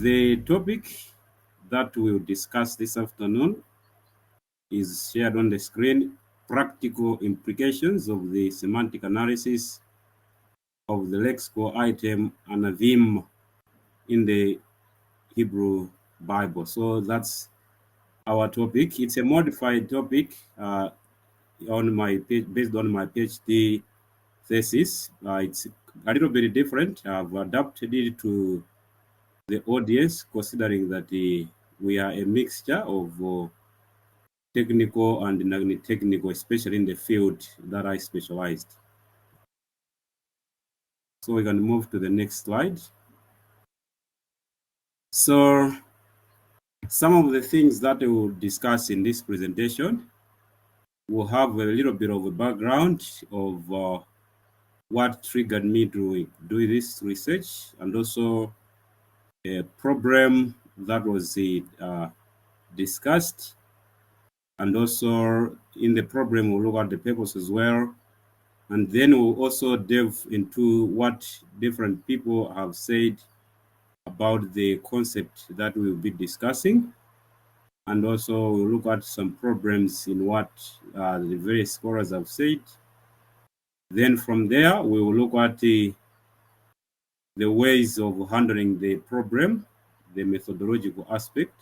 The topic that we'll discuss this afternoon is shared on the screen: practical implications of the semantic analysis of the lexical item Anavim in the Hebrew Bible. So that's our topic. It's a modified topic on my based on my PhD thesis. It's a little bit different. I've adapted it to the audience, considering that we are a mixture of technical and non-technical, especially in the field that I specialized. So we can move to the next slide. So some of the things that we will discuss in this presentation will have a little bit of a background of what triggered me to do this research, and also a problem that was discussed. And also in the problem, we'll look at the purpose as well. And then we'll also delve into what different people have said about the concept that we'll be discussing. And also we'll look at some problems in what the various scholars have said. Then from there, we will look at the ways of handling the problem, the methodological aspect,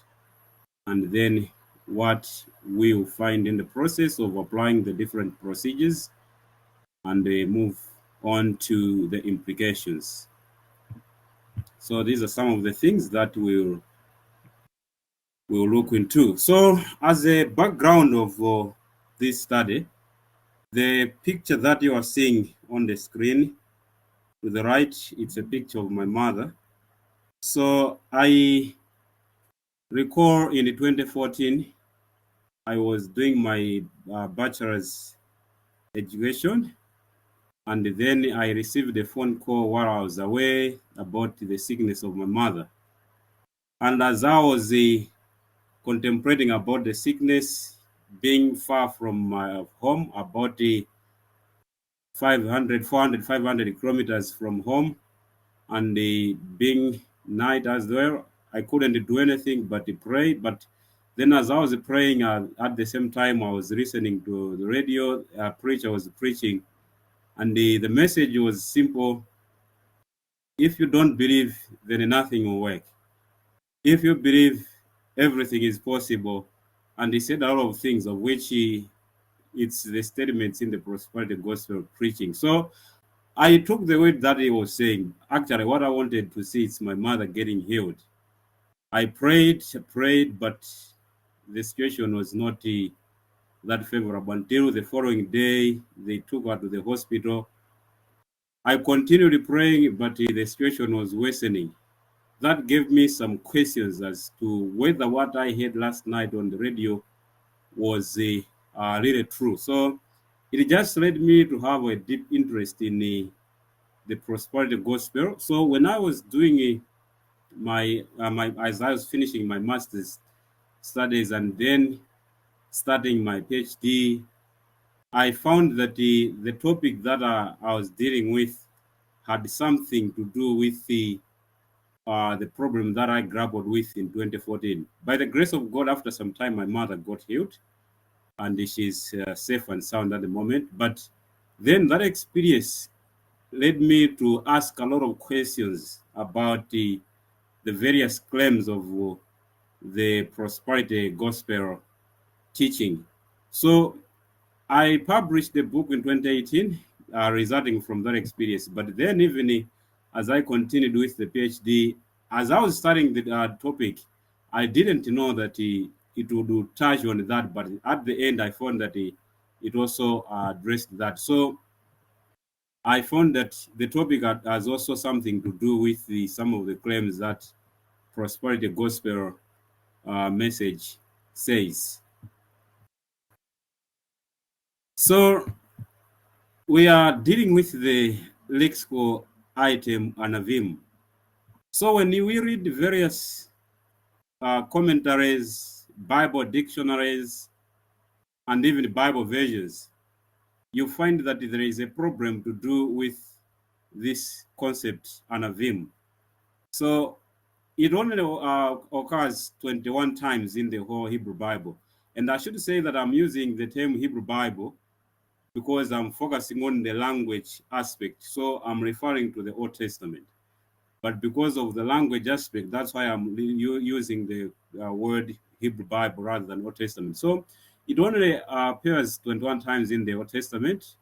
and then what we will find in the process of applying the different procedures, and move on to the implications. So these are some of the things that we'll look into. So as a background of this study, the picture that you are seeing on the screen to the right, it's a picture of my mother. So I recall in 2014, I was doing my bachelor's education, and then I received a phone call while I was away about the sickness of my mother. And as I was contemplating about the sickness, being far from my home, about 400, 500 kilometers from home, and being night as well, I couldn't do anything but pray. But then as I was praying, at the same time, I was listening to the radio. A preacher was preaching, and the message was simple: if you don't believe, then nothing will work. If you believe, everything is possible. And he said a lot of things, of which it's the statements in the prosperity gospel preaching. So I took the word that he was saying. Actually, what I wanted to see is my mother getting healed. I prayed, but the situation was not that favorable until the following day. They took her to the hospital. I continued praying, but the situation was worsening. That gave me some questions as to whether what I heard last night on the radio was really true. So it just led me to have a deep interest in the prosperity gospel. So when I was doing as I was finishing my master's studies and then starting my PhD, I found that the topic that I was dealing with had something to do with the problem that I grappled with in 2014. By the grace of God, after some time, my mother got healed, and she's safe and sound at the moment. But then that experience led me to ask a lot of questions about the various claims of the prosperity gospel teaching. So I published the book in 2018, resulting from that experience. But then, even as I continued with the PhD, as I was studying the topic, I didn't know that it would touch on that. But at the end, I found that it also addressed that. So I found that the topic has also something to do with some of the claims that prosperity gospel message says. So we are dealing with the lexical item Anavim. So when we read various commentaries, Bible dictionaries, and even Bible versions, you find that there is a problem to do with this concept Anavim. So it only occurs 21 times in the whole Hebrew Bible. And I should say that I'm using the term Hebrew Bible because I'm focusing on the language aspect. So I'm referring to the Old Testament. But because of the language aspect, that's why I'm using the word Hebrew Bible rather than Old Testament. So it only appears 21 times in the Old Testament.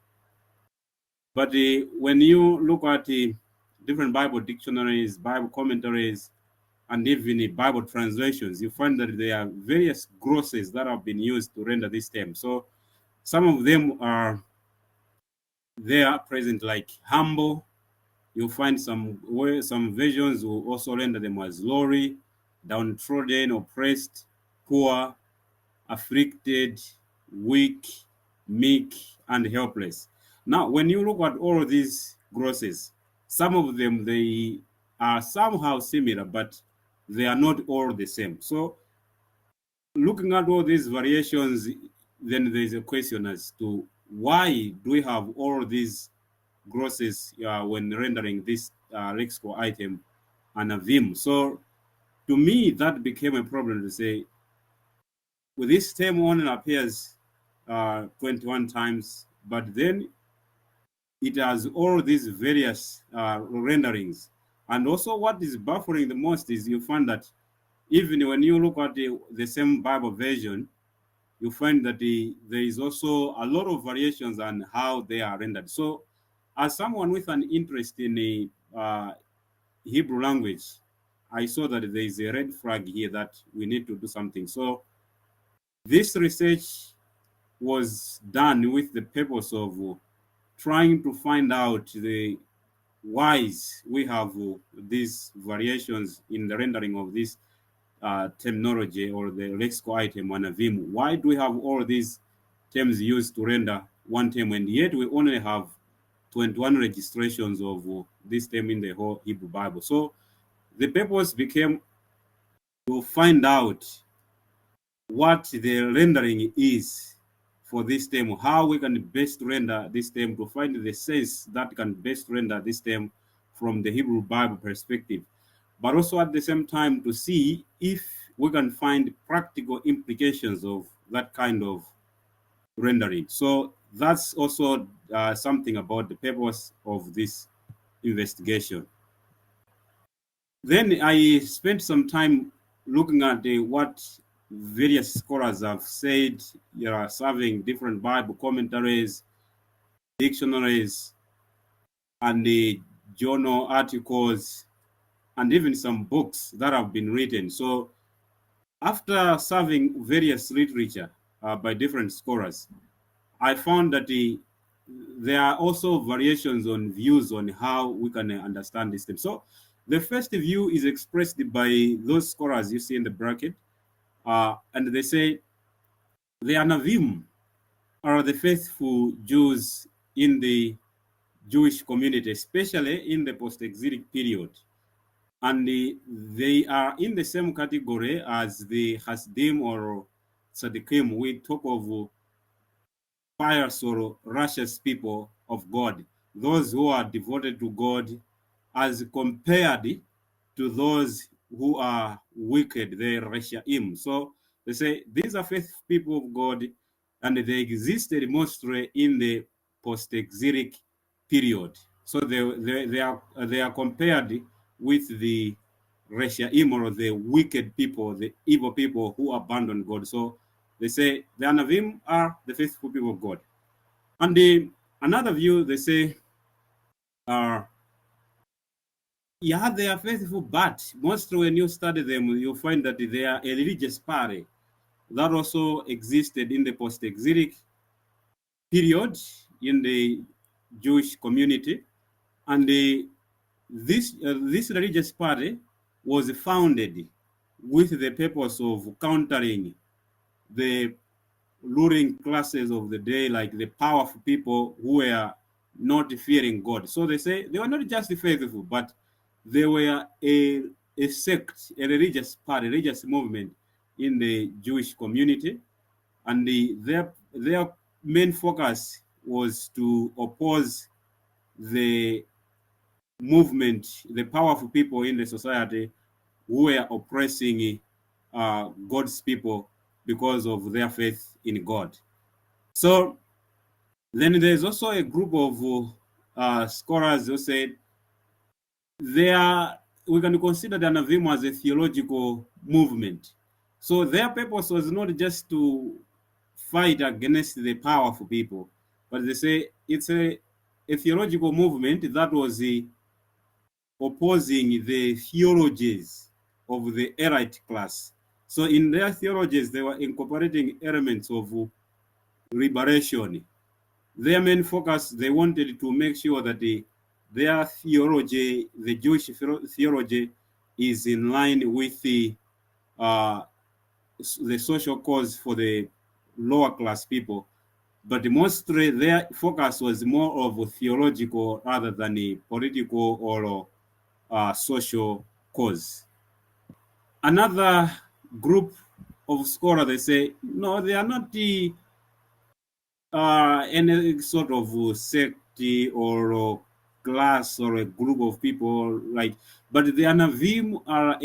But when you look at different Bible dictionaries, Bible commentaries, and even Bible translations, you find that there are various glosses that have been used to render this term. So some of them are there present, like humble. You'll find some versions will also render them as lowly, downtrodden, oppressed, poor, afflicted, weak, meek, and helpless. Now, when you look at all of these glosses, some of them they are somehow similar, but they are not all the same. So, looking at all these variations, then there is a question as to why do we have all these glosses when rendering this lexical item Anavim. So, to me, that became a problem to say, with this term only appears 21 times, but then it has all these various renderings. And also, what is baffling the most is you find that even when you look at the same Bible version, you find that there is also a lot of variations on how they are rendered. So, as someone with an interest in the Hebrew language, I saw that there is a red flag here that we need to do something. So, this research was done with the purpose of trying to find out the whys we have these variations in the rendering of this terminology or the lexical item Anavim. Why do we have all these terms used to render one term, and yet we only have 21 registrations of this term in the whole Hebrew Bible? So the purpose became to find out what the rendering is for this term, how we can best render this term, to find the sense that can best render this term from the Hebrew Bible perspective, but also at the same time to see if we can find practical implications of that kind of rendering. So that's also something about the purpose of this investigation. Then I spent some time looking at what various scholars have said, serving different Bible commentaries, dictionaries, and the journal articles, and even some books that have been written. So after serving various literature by different scholars, I found that there are also variations on views on how we can understand this thing. So the first view is expressed by those scholars you see in the bracket, and they say the Anavim are the faithful Jews in the Jewish community, especially in the post-exilic period. And they are in the same category as the Hasidim or Tzaddikim. We talk of pious or righteous people of God, those who are devoted to God, as compared to those who are wicked, the Reshaim. So they say these are faithful people of God, and they existed mostly in the post-exilic period. So they are compared with the Reshaim, or the wicked people, the evil people who abandon God. So they say the Anavim are the faithful people of God. And another view, they say, yeah, they are faithful, but mostly when you study them, you find that they are a religious party that also existed in the post-exilic period in the Jewish community. And this religious party was founded with the purpose of countering the ruling classes of the day, like the powerful people who were not fearing God. So they say they were not just faithful, but they were a sect, a religious party, religious movement in the Jewish community. And their main focus was to oppose the movement, the powerful people in the society who were oppressing God's people because of their faith in God. So then there's also a group of scholars who said we can consider the Anavim as a theological movement. So their purpose was not just to fight against the powerful people, but they say it's a theological movement that was opposing the theologies of the elite class. So in their theologies, they were incorporating elements of liberation. Their main focus, they wanted to make sure that their theology, the Jewish theology, is in line with the social cause for the lower class people. But mostly their focus was more of theological rather than a political or social cause. Another group of scholars, they say, no, they are not any sort of sect or class or a group of people, like, but the Anavim are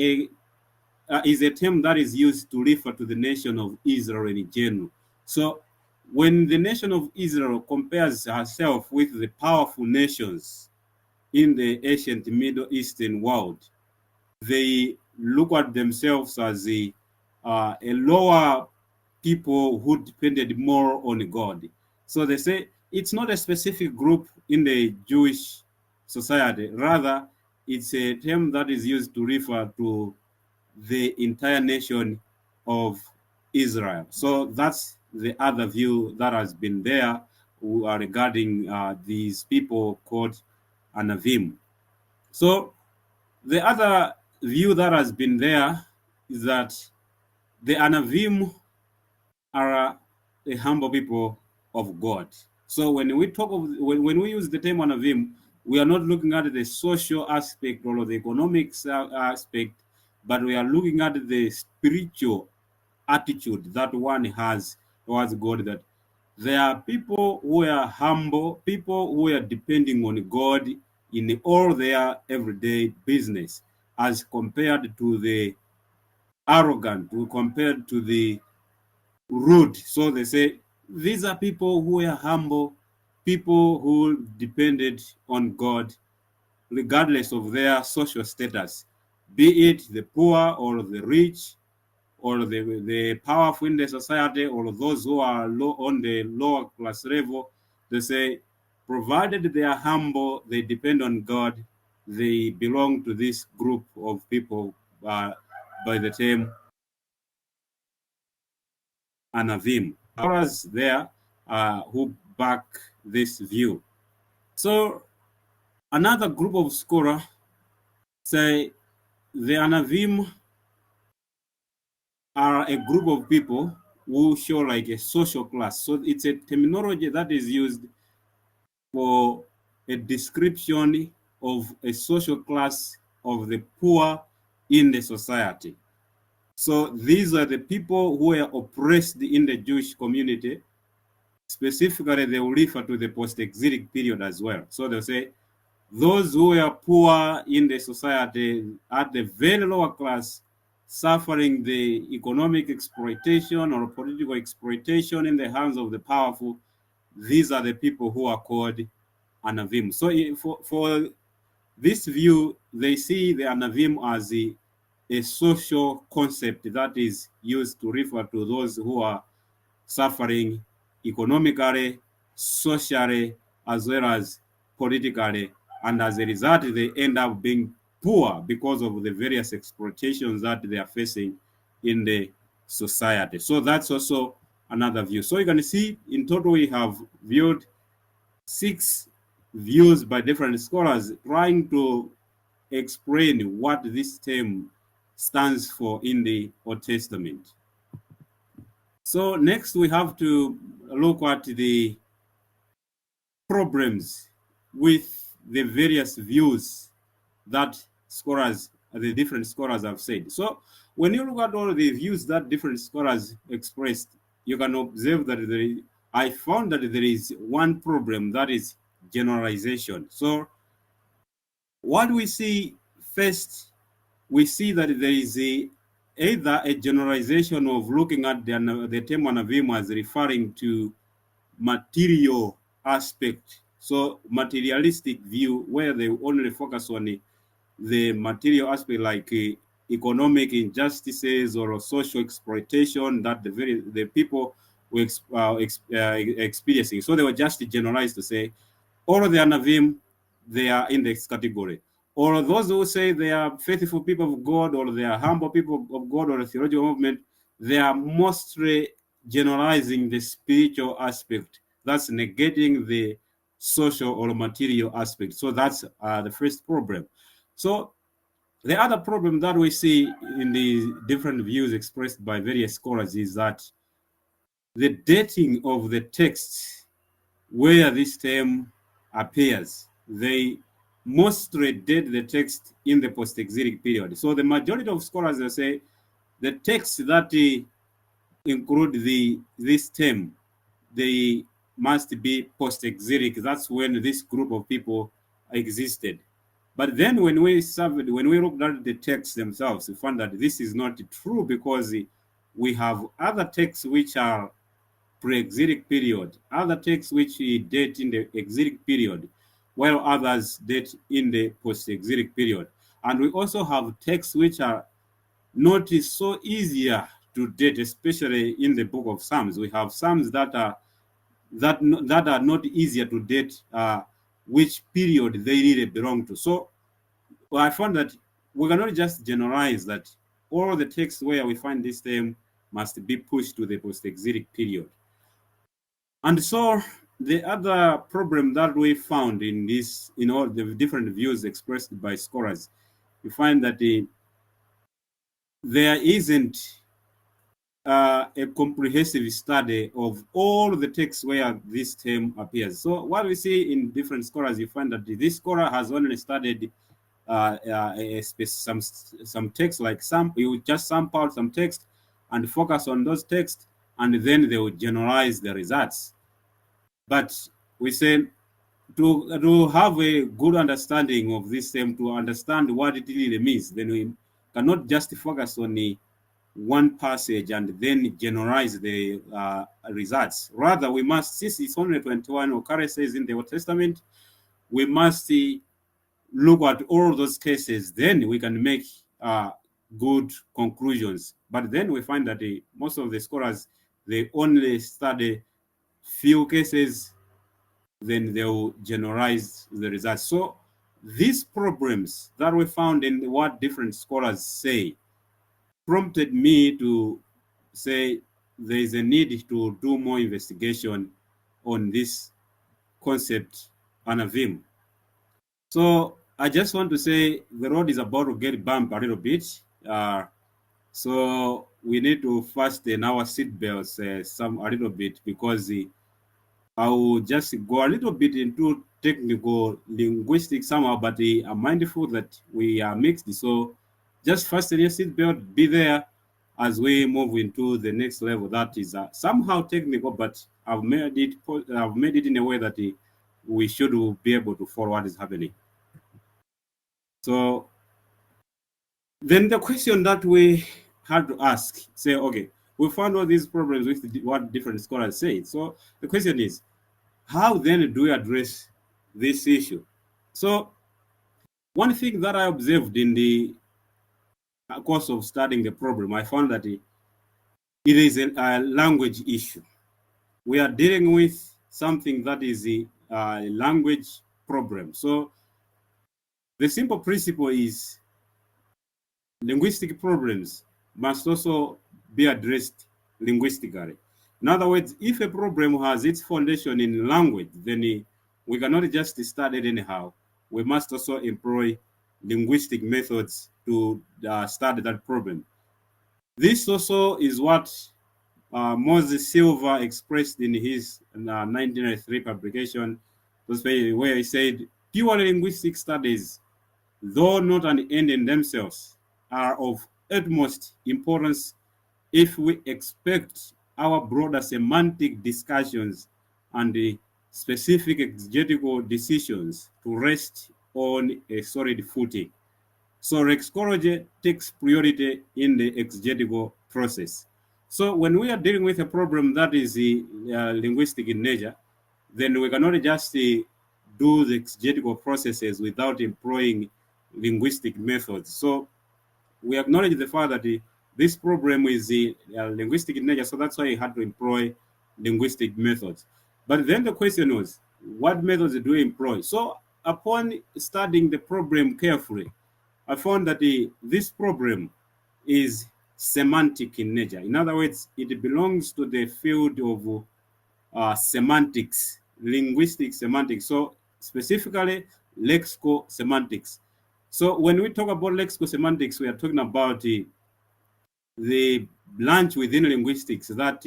is a term that is used to refer to the nation of Israel in general. So when the nation of Israel compares herself with the powerful nations in the ancient Middle Eastern world, they look at themselves as a lower people who depended more on God. So they say it's not a specific group in the Jewish society. Rather, it's a term that is used to refer to the entire nation of Israel. So that's the other view that has been there regarding these people called Anavim. So the other view that has been there is that the Anavim are the humble people of God. So when we talk of when we use the term Anavim, we are not looking at the social aspect or the economics aspect, but we are looking at the spiritual attitude that one has towards God. That there are people who are humble, people who are depending on God in all their everyday business, as compared to the arrogant, compared to the rude. So they say these are people who are humble, people who depended on God, regardless of their social status, be it the poor or the rich, or the powerful in the society, or those who are on the lower class level. They say, provided they are humble, they depend on God, they belong to this group of people by the term Anavim. Others there who back this view. So another group of scholars say the Anavim are a group of people who show like a social class. So it's a terminology that is used for a description of a social class of the poor in the society. So these are the people who are oppressed in the Jewish community. Specifically, they will refer to the post-exilic period as well. So they'll say those who are poor in the society at the very lower class, suffering the economic exploitation or political exploitation in the hands of the powerful, these are the people who are called Anavim. So for this view, they see the Anavim as a social concept that is used to refer to those who are suffering economically, socially, as well as politically, and as a result, they end up being poor because of the various exploitations that they are facing in the society. So that's also another view. So you can see in total we have viewed 6 views by different scholars trying to explain what this term stands for in the Old Testament. So next we have to look at the problems with the various views that scholars, the different scholars have said. So when you look at all the views that different scholars expressed, you can observe that I found that there is one problem, that is generalization. So what we see first we see that there is either a generalization of looking at the term Anavim as referring to material aspect, so materialistic view where they only focus on the material aspect, like economic injustices or social exploitation that the people were experiencing. So they were just generalized to say all of the Anavim, they are in this category. Or those who say they are faithful people of God, or they are humble people of God, or a theological movement, they are mostly generalizing the spiritual aspect. That's negating the social or material aspect. So that's the first problem. So the other problem that we see in the different views expressed by various scholars is that the dating of the text where this term appears, they mostly date the text in the post-exilic period. So the majority of scholars will say the texts that include this term, they must be post-exilic. That's when this group of people existed. But then when we looked at the texts themselves, we found that this is not true, because we have other texts which are pre-exilic period, other texts which date in the exilic period, while others date in the post-exilic period. And we also have texts which are not so easier to date, especially in the book of Psalms. We have Psalms that are not easier to date which period they really belong to. So I found that we cannot just generalize that all the texts where we find this term must be pushed to the post-exilic period. And so the other problem that we found in all the different views expressed by scholars, we find that there isn't a comprehensive study of all the texts where this term appears. So what we see in different scholars, you find that this scholar has only studied some text, like you just sample out some text and focus on those texts, and then they will generalize the results. But we say to have a good understanding of this term, to understand what it really means, then we cannot just focus on one passage and then generalize the results. Rather, we must, since it's only 21 occurrences in the Old Testament, we must look at all those cases. Then we can make good conclusions. But then we find that most of the scholars, they only study few cases, then they will generalize the results. So these problems that we found in what different scholars say prompted me to say there is a need to do more investigation on this concept, Anavim. So I just want to say the road is about to get bumped a little bit. So we need to fasten our seatbelts a little bit, because I will just go a little bit into technical linguistics somehow, but I'm mindful that we are mixed. So just fasten your seatbelt, be there as we move into the next level. That is somehow technical, but I've made it in a way that we should be able to follow what is happening. So then the question that we had to ask, say, okay, we found all these problems with what different scholars say. So the question is, how then do we address this issue? So one thing that I observed in the course of studying the problem, I found that it is a language issue. We are dealing with something that is a language problem. So the simple principle is linguistic problems must also be addressed linguistically. In other words, if a problem has its foundation in language, then we cannot just study it anyhow. We must also employ linguistic methods to study that problem. This also is what Moses Silva expressed in his 1993 publication, where he said, pure linguistic studies, though not an end in themselves, are of utmost importance if we expect our broader semantic discussions and the specific exegetical decisions to rest on a solid footing. So lexicology takes priority in the exegetical process. So when we are dealing with a problem that is linguistic in nature, then we cannot just do the exegetical processes without employing linguistic methods. So we acknowledge the fact that this problem is linguistic in nature, so that's why we had to employ linguistic methods. But then the question was, what methods do we employ? So upon studying the problem carefully, I found that this problem is semantic in nature. In other words, it belongs to the field of semantics, linguistic semantics. So specifically, lexical semantics. So when we talk about lexical semantics, we are talking about the branch within linguistics that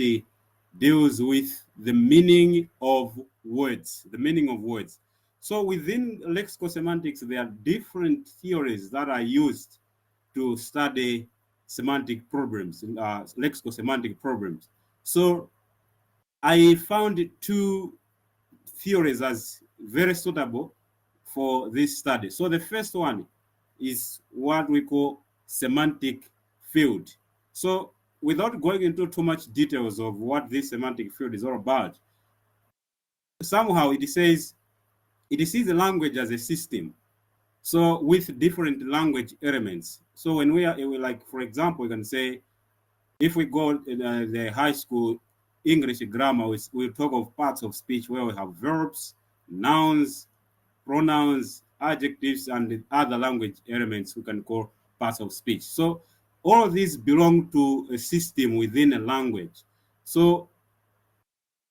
deals with the meaning of words, the meaning of words. So within lexical semantics, there are different theories that are used to study semantic problems, lexical semantic problems. So I found two theories as very suitable for this study. So the first one is what we call semantic field. So without going into too much details of what this semantic field is all about, somehow it says it sees the language as a system. So with different language elements. So when we are like, for example, we can say if we go in the high school English grammar, we talk of parts of speech where we have verbs, nouns, pronouns, adjectives, and other language elements we can call parts of speech. So all of these belong to a system within a language. So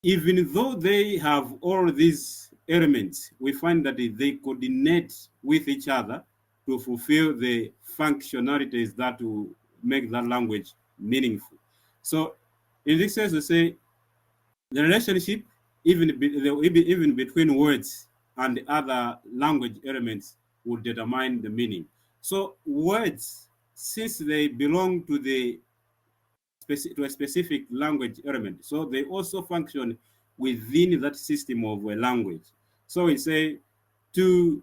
even though they have all these elements, we find that they coordinate with each other to fulfill the functionalities that will make that language meaningful. So in this sense, we say the relationship even between words and other language elements will determine the meaning. So words, since they belong to a specific language element, so they also function within that system of a language. So we say to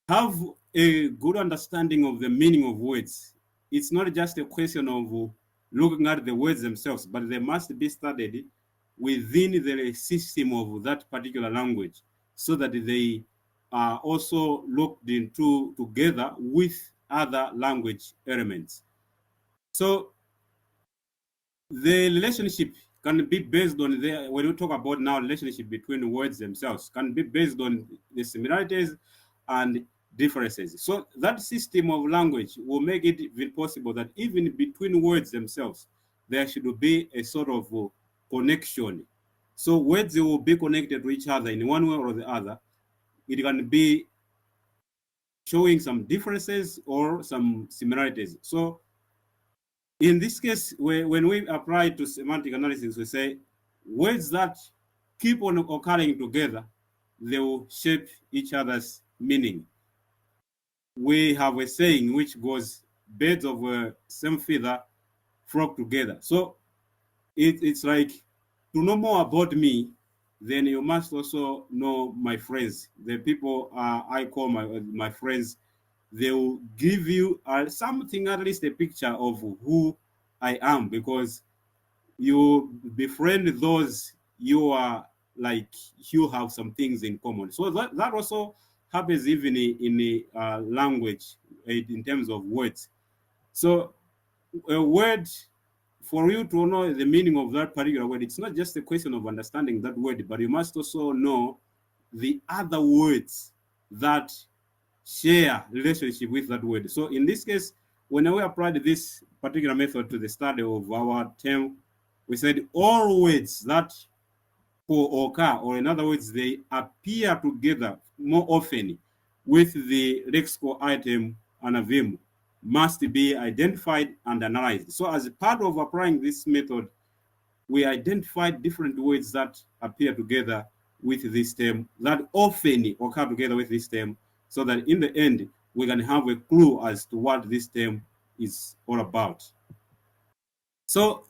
have a good understanding of the meaning of words, it's not just a question of looking at the words themselves, but they must be studied within the system of that particular language so that they are also looked into together with other language elements. So the relationship can be based on when we talk about now relationship between words themselves can be based on the similarities and differences. So that system of language will make it even possible that even between words themselves there should be a sort of connection. So words will be connected to each other in one way or the other. It can be showing some differences or some similarities. So in this case, when we apply to semantic analysis, we say words that keep on occurring together, they will shape each other's meaning. We have a saying which goes, birds of same feather flock together. So it's like, to know more about me, then you must also know my friends. The people I call my friends, they will give you something, at least a picture of who I am, because you befriend those you are like you have some things in common. So that also happens even in the language in terms of words. So a word, for you to know the meaning of that particular word, it's not just a question of understanding that word, but you must also know the other words that share relationship with that word. So in this case, when we applied this particular method to the study of our term, we said all words that occur, or in other words, they appear together more often with the lexical item Anavim must be identified and analyzed. So as a part of applying this method, we identified different words that appear together with this term, that often occur together with this term, so that in the end, we can have a clue as to what this term is all about. So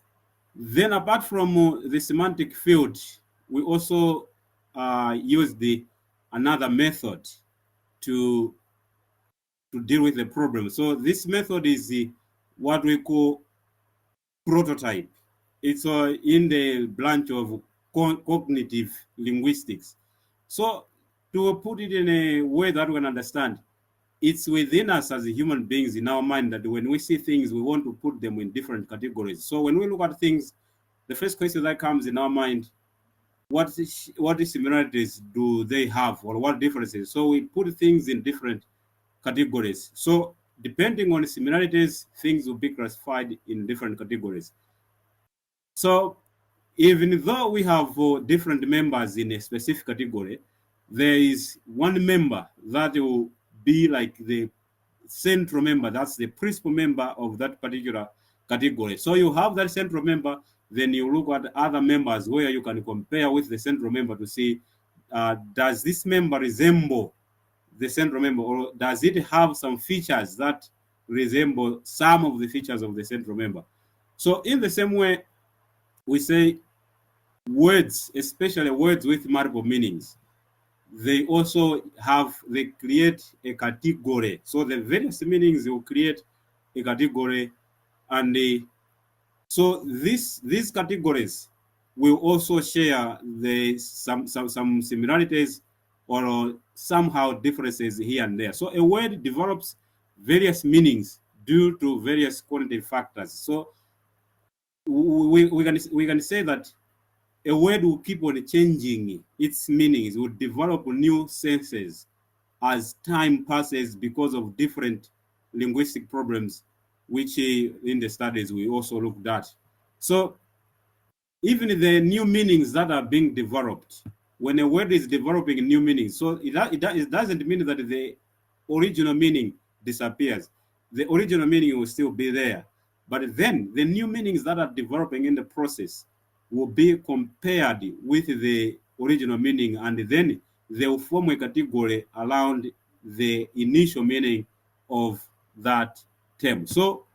then apart from the semantic field, we also use another method to to deal with the problem. So this method is what we call prototype. It's in the branch of cognitive linguistics. So to put it in a way that we can understand, it's within us as human beings in our mind that when we see things, we want to put them in different categories. So when we look at things, the first question that comes in our mind, what similarities do they have, or what differences? So we put things in different categories. So depending on the similarities, things will be classified in different categories. So even though we have different members in a specific category, there is one member that will be like the central member, that's the principal member of that particular category. So you have that central member, then you look at other members where you can compare with the central member to see, does this member resemble the central member, or does it have some features that resemble some of the features of the central member? So in the same way, we say words, especially words with multiple meanings, they create a category. So the various meanings will create a category, and so these categories will also share some similarities or somehow differences here and there. So a word develops various meanings due to various quantitative factors. So we can say that a word will keep on changing its meanings, will develop new senses as time passes because of different linguistic problems, which in the studies we also looked at. So even the new meanings that are being developed, when a word is developing new meanings, so it doesn't mean that the original meaning disappears. The original meaning will still be there. But then the new meanings that are developing in the process will be compared with the original meaning, and then they will form a category around the initial meaning of that term. So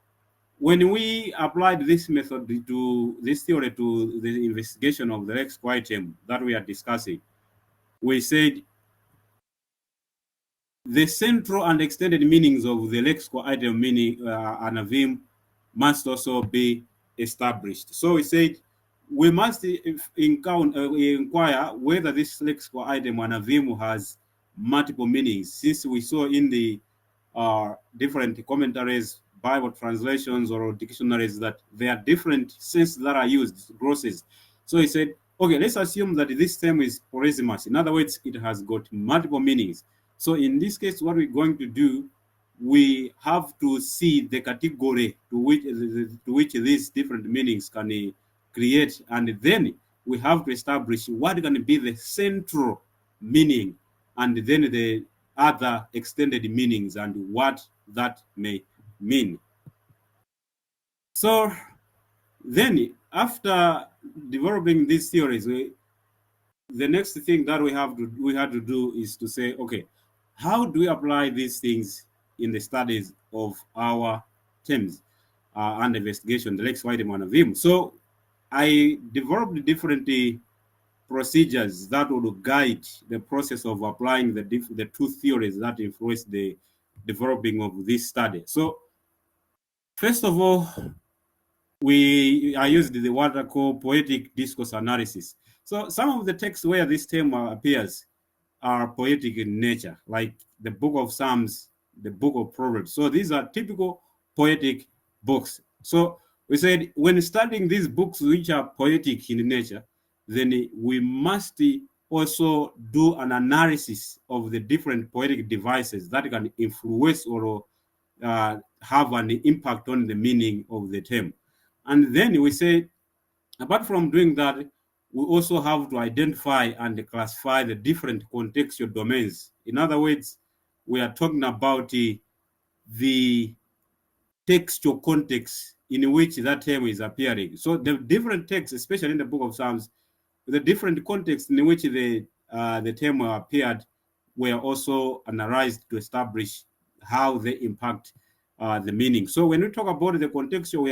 when we applied this method to this theory to the investigation of the lexical item that we are discussing, we said the central and extended meanings of the lexical item, meaning Anavim, must also be established. So we said we must inquire whether this lexical item Anavim has multiple meanings, since we saw in the different commentaries, Bible translations, or dictionaries that there are different senses that are used, glosses. So he said, okay, let's assume that this term is polysemous. In other words, it has got multiple meanings. So in this case, what we're going to do, we have to see the category to which these different meanings can create, and then we have to establish what can be the central meaning, and then the other extended meanings and what that may mean. So then after developing these theories, the next thing that we had to do is to say, okay, how do we apply these things in the studies of our terms and investigation, the lexical item Anavim? So I developed different procedures that would guide the process of applying the two theories that influence the developing of this study. So first of all, I used what I call poetic discourse analysis. So some of the texts where this term appears are poetic in nature, like the book of Psalms, the book of Proverbs. So these are typical poetic books. So we said when studying these books which are poetic in nature, then we must also do an analysis of the different poetic devices that can influence or have an impact on the meaning of the term. And then we say, apart from doing that, we also have to identify and classify the different contextual domains. In other words, we are talking about the textual context in which that term is appearing. So the different texts, especially in the book of Psalms, the different contexts in which the term appeared were also analyzed to establish how they impact the meaning. So when we talk about the contextual,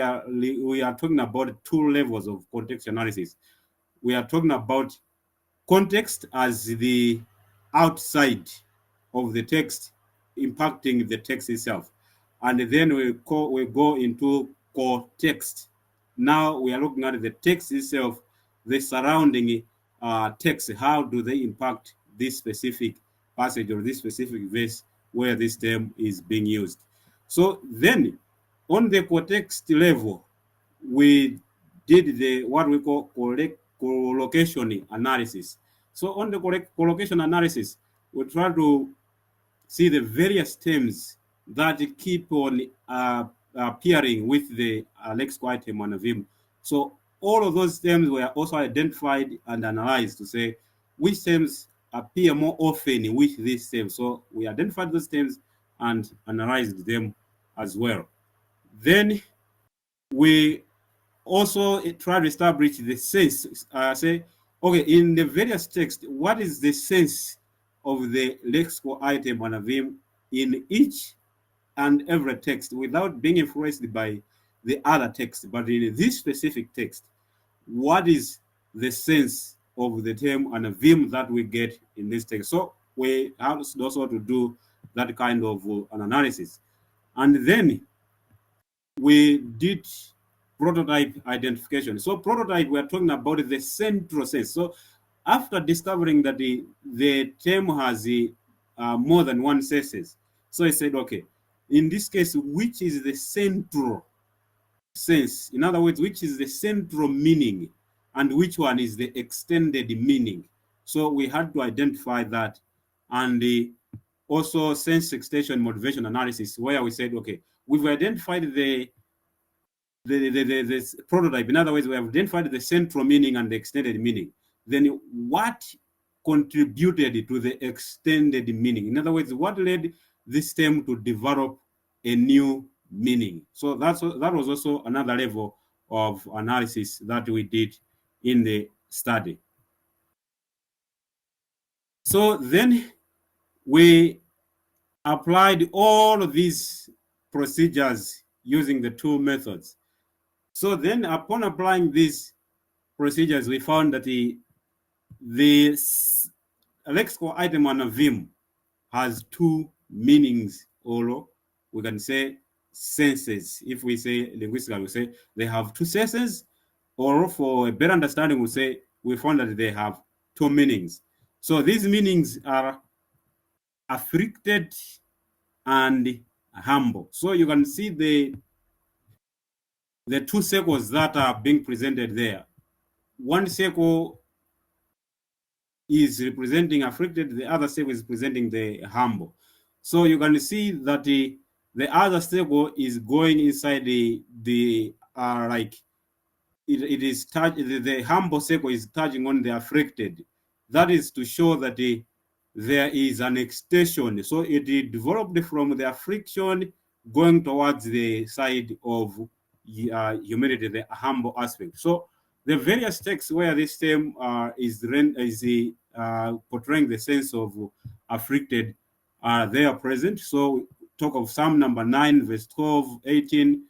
we are talking about two levels of context analysis. We are talking about context as the outside of the text, impacting the text itself. And then we go into core text. Now we are looking at the text itself, the surrounding text. How do they impact this specific passage or this specific verse where this term is being used? So then, on the context level, we did the what we call collocation analysis. So on the collocation analysis, we try to see the various terms that keep on appearing with the lexical item Anavim. So all of those terms were also identified and analyzed to say which terms appear more often with these terms. So we identified those terms and analyzed them as well. Then we also try to establish the sense. Say, okay, in the various texts, what is the sense of the lexical item Anavim in each and every text without being influenced by the other text, but in this specific text, what is the sense of the term Anavim that we get in this text? So we have also to do that kind of an analysis. And then we did prototype identification. So prototype, we are talking about the central sense. So after discovering that the term has more than one senses, so I said, okay, in this case, which is the central sense? In other words, which is the central meaning and which one is the extended meaning? So we had to identify that. And also sense extension motivation analysis, where we said, okay, we've identified the prototype. In other words, we have identified the central meaning and the extended meaning. Then what contributed to the extended meaning? In other words, what led this term to develop a new meaning? So that was also another level of analysis that we did in the study. So then we applied all of these procedures using the two methods. So then upon applying these procedures, we found that the lexical item Anavim has two meanings, or we can say senses. If we say linguistically, we say they have two senses, or for a better understanding, we say we found that they have two meanings. So these meanings are afflicted and humble. So you can see the two circles that are being presented there. One circle is representing afflicted, the other circle is presenting the humble. So you can see that the other circle is going inside the like it is the humble circle is touching on the afflicted. That is to show that there is an extension. So it developed from the affliction going towards the side of humility, the humble aspect. So the various texts where this term is portraying the sense of afflicted they are present. So talk of Psalm number 9, verse 12, 18,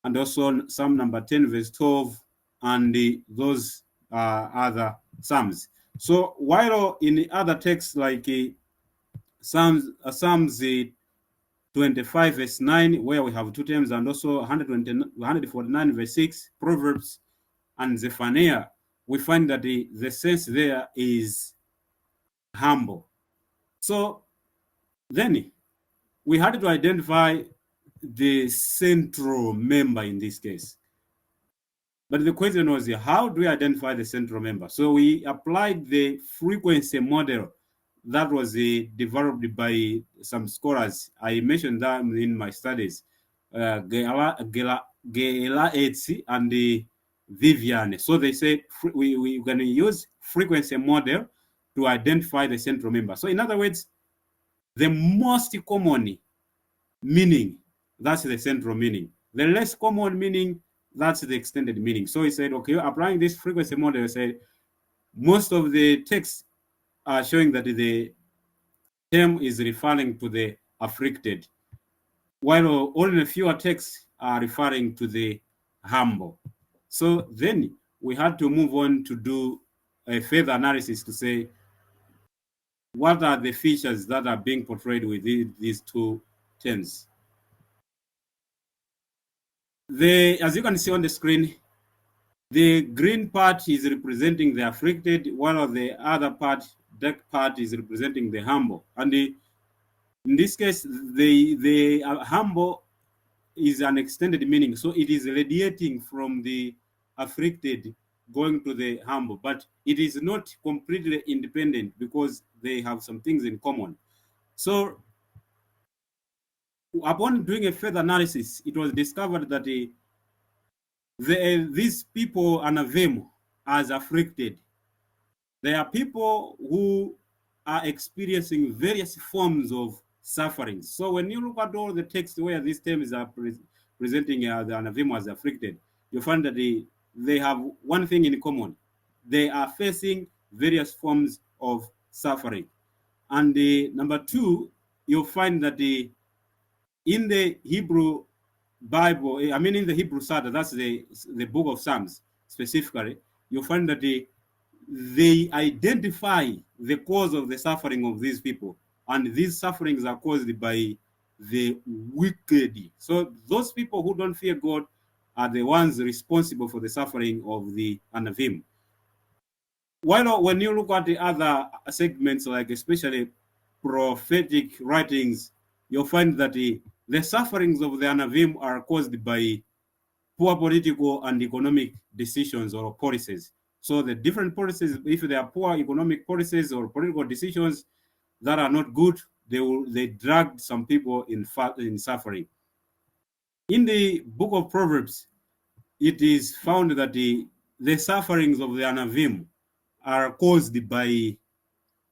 and also Psalm number 10, verse 12, and those other Psalms. So while in the other texts like Psalms 25, verse 9, where we have two terms, and also 149, verse 6, Proverbs, and Zephaniah, we find that the sense there is humble. So then we had to identify the central member in this case. But the question was, how do we identify the central member? So we applied the frequency model that was developed by some scholars. I mentioned that in my studies, Gela and Viviane. So they said we're going to use frequency model to identify the central member. So in other words, the most common meaning, that's the central meaning. The less common meaning, that's the extended meaning. So he said, okay, applying this frequency model, he said most of the texts are showing that the term is referring to the afflicted, while only a fewer texts are referring to the humble. So then we had to move on to do a further analysis to say what are the features that are being portrayed with these two terms? As you can see on the screen, the green part is representing the afflicted, while the other part, dark part, is representing the humble. And in this case, the humble is an extended meaning, so it is radiating from the afflicted going to the humble, but it is not completely independent because they have some things in common. So upon doing a further analysis, it was discovered that these people, Anavim, as afflicted, they are people who are experiencing various forms of suffering. So when you look at all the texts where these terms are presenting the Anavim as afflicted, you find that they have one thing in common. They are facing various forms of suffering. And number two, you'll find that in the Hebrew Bible, I mean in the Hebrew Psalter, that's the book of Psalms specifically, you'll find that they identify the cause of the suffering of these people, and these sufferings are caused by the wicked. So those people who don't fear God are the ones responsible for the suffering of the Anavim. While when you look at the other segments, like especially prophetic writings, you'll find that the sufferings of the Anavim are caused by poor political and economic decisions or policies. So the different policies, if there are poor economic policies or political decisions that are not good, they drag some people in suffering. In the book of Proverbs, it is found that the sufferings of the Anavim are caused by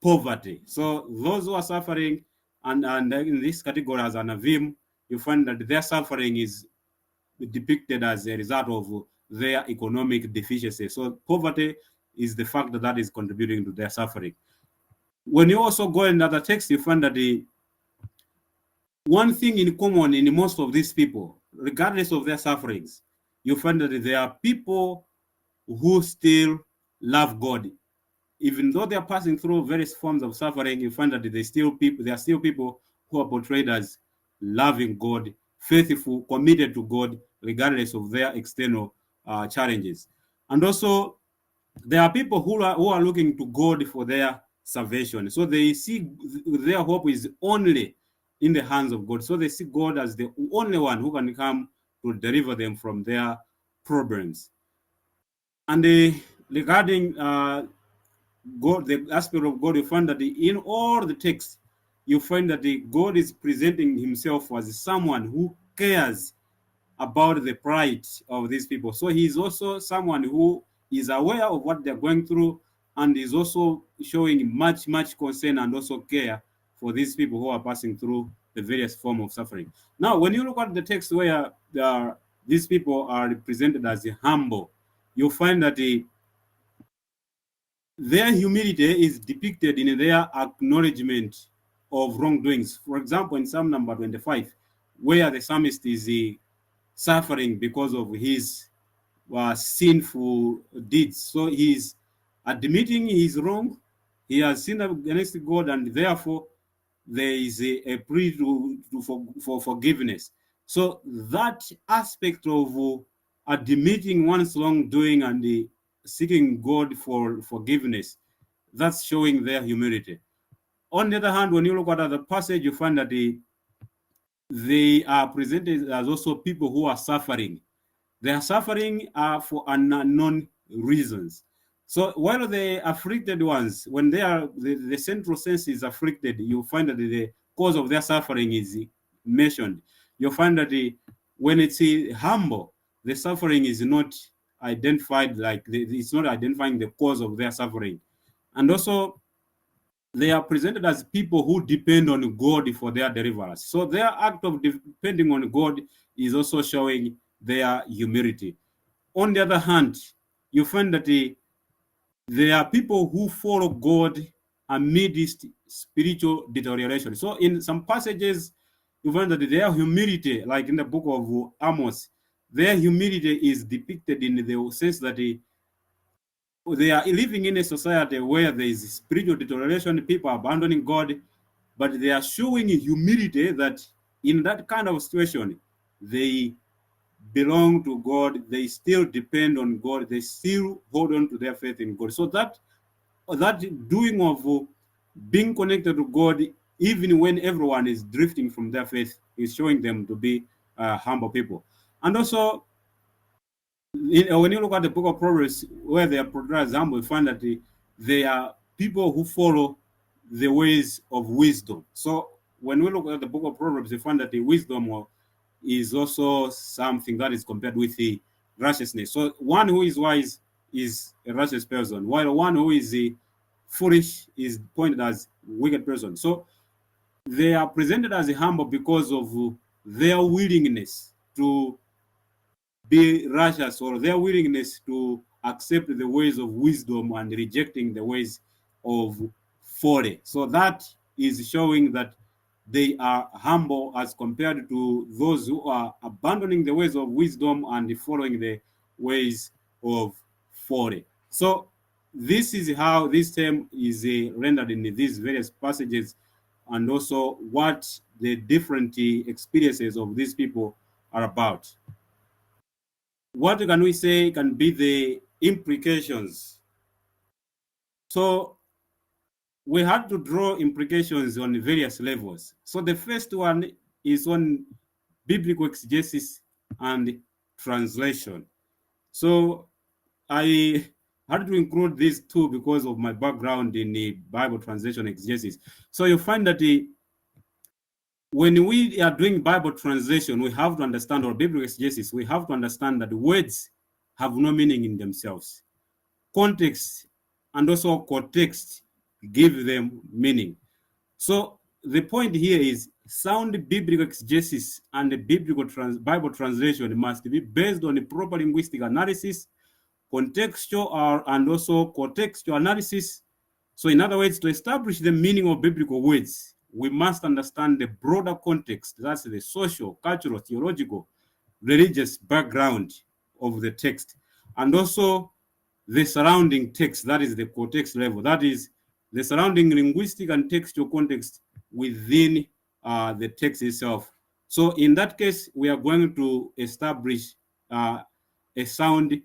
poverty. So those who are suffering and in this category as Anavim, you find that their suffering is depicted as a result of their economic deficiency. So poverty is the factor that is contributing to their suffering. When you also go in other texts, you find that the one thing in common in most of these people, regardless of their sufferings, you find that there are people who still love God. Even though they are passing through various forms of suffering, you find that there are still people who are portrayed as loving God, faithful, committed to God, regardless of their external challenges. And also, there are people who are looking to God for their salvation. So they see their hope is only in the hands of God. So they see God as the only one who can come to deliver them from their problems. And regarding God, the aspect of God, you find that in all the texts, you find that God is presenting himself as someone who cares about the plight of these people. So he is also someone who is aware of what they're going through and is also showing much concern and also care for these people who are passing through the various form of suffering. Now, when you look at the text where these people are represented as humble, you'll find that their humility is depicted in their acknowledgement of wrongdoings. For example, in Psalm number 25, where the psalmist is suffering because of his sinful deeds. So he's admitting he's wrong, he has sinned against God, and therefore there is a plea for forgiveness. So that aspect of admitting one's wrongdoing and seeking God for forgiveness, that's showing their humility. On the other hand, when you look at the passage, you find that they are presented as also people who are suffering. They are suffering for unknown reasons. So while the afflicted ones, when they are the central sense is afflicted, you find that the cause of their suffering is mentioned. You find that when it's humble, the suffering is not identified, like it's not identifying the cause of their suffering. And also, they are presented as people who depend on God for their deliverance. So their act of depending on God is also showing their humility. On the other hand, you find that there are people who follow God amidst spiritual deterioration. So in some passages, you find that their humility, like in the book of Amos, their humility is depicted in the sense that they are living in a society where there is spiritual deterioration, people are abandoning God, but they are showing humility that in that kind of situation, they belong to God, they still depend on God, they still hold on to their faith in God. So that doing of being connected to God, even when everyone is drifting from their faith, is showing them to be humble people. And also, when you look at the book of Proverbs, where they are portrayed as humble, you find that they are people who follow the ways of wisdom. So when we look at the book of Proverbs, you find that the wisdom is also something that is compared with the righteousness. So one who is wise is a righteous person, while one who is foolish is pointed as wicked person. So they are presented as humble because of their willingness to be righteous, or their willingness to accept the ways of wisdom and rejecting the ways of folly. So that is showing that they are humble as compared to those who are abandoning the ways of wisdom and following the ways of folly. So this is how this term is rendered in these various passages, and also what the different experiences of these people are about. What can we say can be the implications? So we had to draw implications on various levels. So the first one is on biblical exegesis and translation. So I had to include these two because of my background in the Bible translation exegesis. So you find that when we are doing Bible translation, we have to understand, or biblical exegesis, we have to understand that words have no meaning in themselves. Context and also context give them meaning. So the point here is sound biblical exegesis and the biblical Bible translation must be based on a proper linguistic analysis, contextual and also contextual analysis. So in other words, to establish the meaning of biblical words, we must understand the broader context, that's the social, cultural, theological, religious background of the text, and also the surrounding text, that is the context level, that is the surrounding linguistic and textual context within the text itself. So in that case, we are going to establish a sound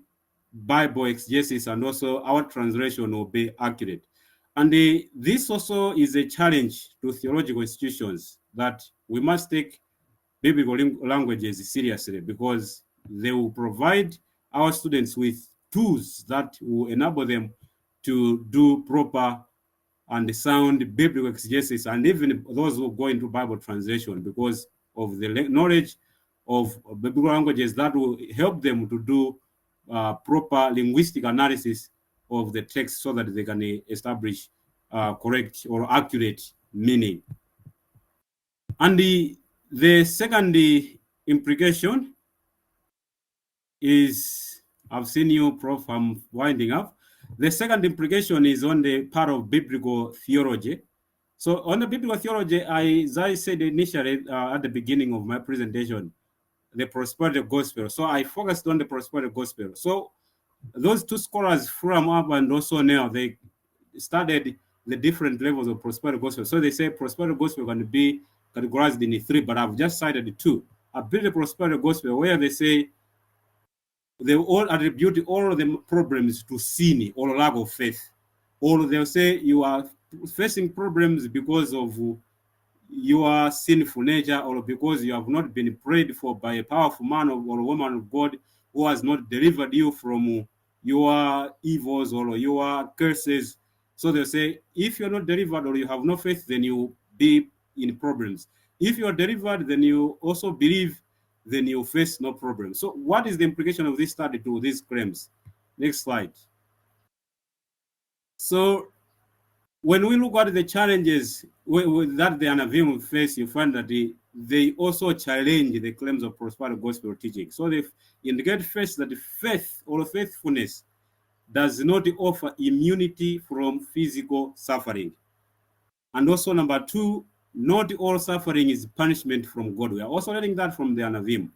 Bible exegesis, and also our translation will be accurate. And this also is a challenge to theological institutions, that we must take biblical languages seriously, because they will provide our students with tools that will enable them to do proper and sound biblical exegesis, and even those who go into Bible translation, because of the knowledge of biblical languages that will help them to do proper linguistic analysis of the text, so that they can establish correct or accurate meaning. And the second implication is, I've seen you, Prof, I'm winding up. The second implication is on the part of biblical theology. So on the biblical theology, as I said initially at the beginning of my presentation, the prosperity gospel. So I focused on the prosperity gospel. So those two scholars, from up and also now, they studied the different levels of prosperity gospel. So they say prosperity gospel can be categorized in three, but I've just cited two. I built a prosperity gospel where they say they all attribute all of the problems to sin or lack of faith. Or they'll say you are facing problems because of your sinful nature, or because you have not been prayed for by a powerful man or woman of God who has not delivered you from your evils or your curses. So they'll say, if you're not delivered or you have no faith, then you be in problems. If you're delivered, then you also believe, then you face no problem. So what is the implication of this study to these claims? Next slide. So when we look at the challenges that the Anavim face, you find that they also challenge the claims of prosperity gospel teaching. So they indicate first that faith or faithfulness does not offer immunity from physical suffering. And also number two, not all suffering is punishment from God. We are also learning that from the Anavim.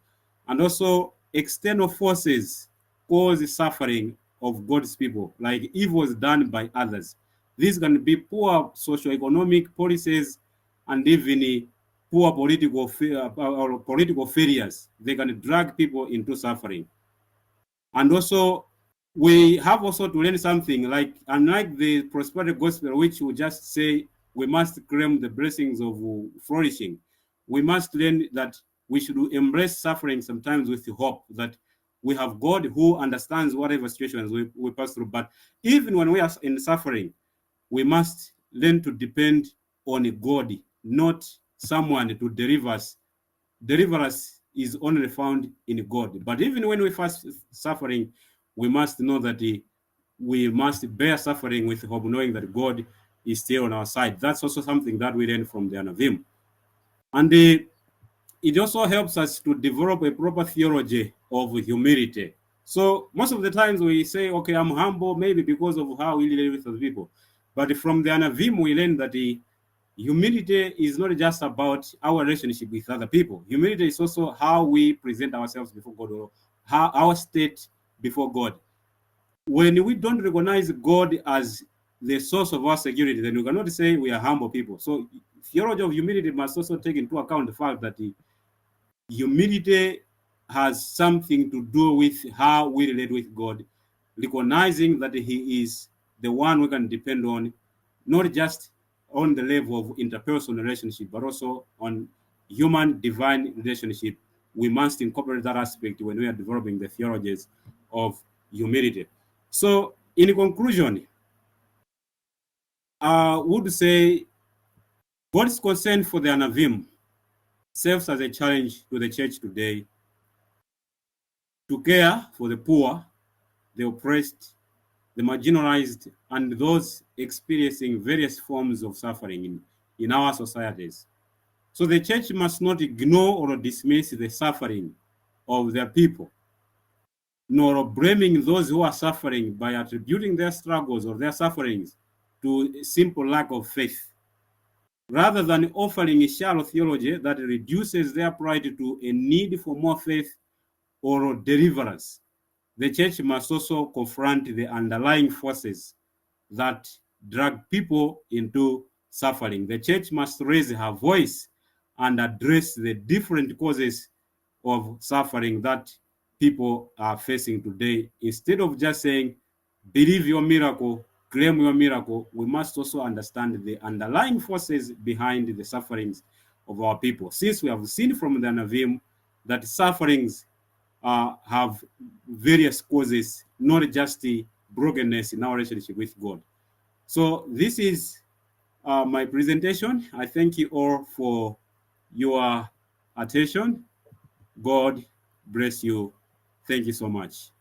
And also external forces cause suffering, of God's people, like evils done by others. These can be poor socio-economic policies and even poor or political failures. They can drag people into suffering. And also, we have also to learn something, like unlike the prosperity gospel, which will just say we must claim the blessings of flourishing, we must learn that we should embrace suffering sometimes with hope that we have God who understands whatever situations we pass through. But even when we are in suffering, we must learn to depend on God, not someone to deliver us. Deliverance is only found in God. But even when we face suffering, we must know that we must bear suffering with hope, knowing that God is still on our side. That's also something that we learn from the Anavim. And it also helps us to develop a proper theology of humility. So most of the times we say, okay, I'm humble, maybe because of how we relate with other people. But from the Anavim, we learn that humility is not just about our relationship with other people. Humility is also how we present ourselves before God, or how our state before God. When we don't recognize God as the source of our security, then we cannot say we are humble people. So theology of humility must also take into account the fact that humility has something to do with how we relate with God, recognizing that He is the one we can depend on, not just on the level of interpersonal relationship, but also on human divine relationship. We must incorporate that aspect when we are developing the theologies of humility. So, in conclusion, I would say God's concern for the Anavim serves as a challenge to the church today to care for the poor, the oppressed, the marginalized, and those experiencing various forms of suffering in our societies. So the church must not ignore or dismiss the suffering of their people, nor blaming those who are suffering by attributing their struggles or their sufferings to a simple lack of faith, rather than offering a shallow theology that reduces their pride to a need for more faith or deliverance. The church must also confront the underlying forces that drag people into suffering. The church must raise her voice and address the different causes of suffering that people are facing today. Instead of just saying, believe your miracle, claim your miracle, we must also understand the underlying forces behind the sufferings of our people. Since we have seen from the Anavim that sufferings have various causes, not just the brokenness in our relationship with God. So this is my presentation. I thank you all for your attention. God bless you. Thank you so much.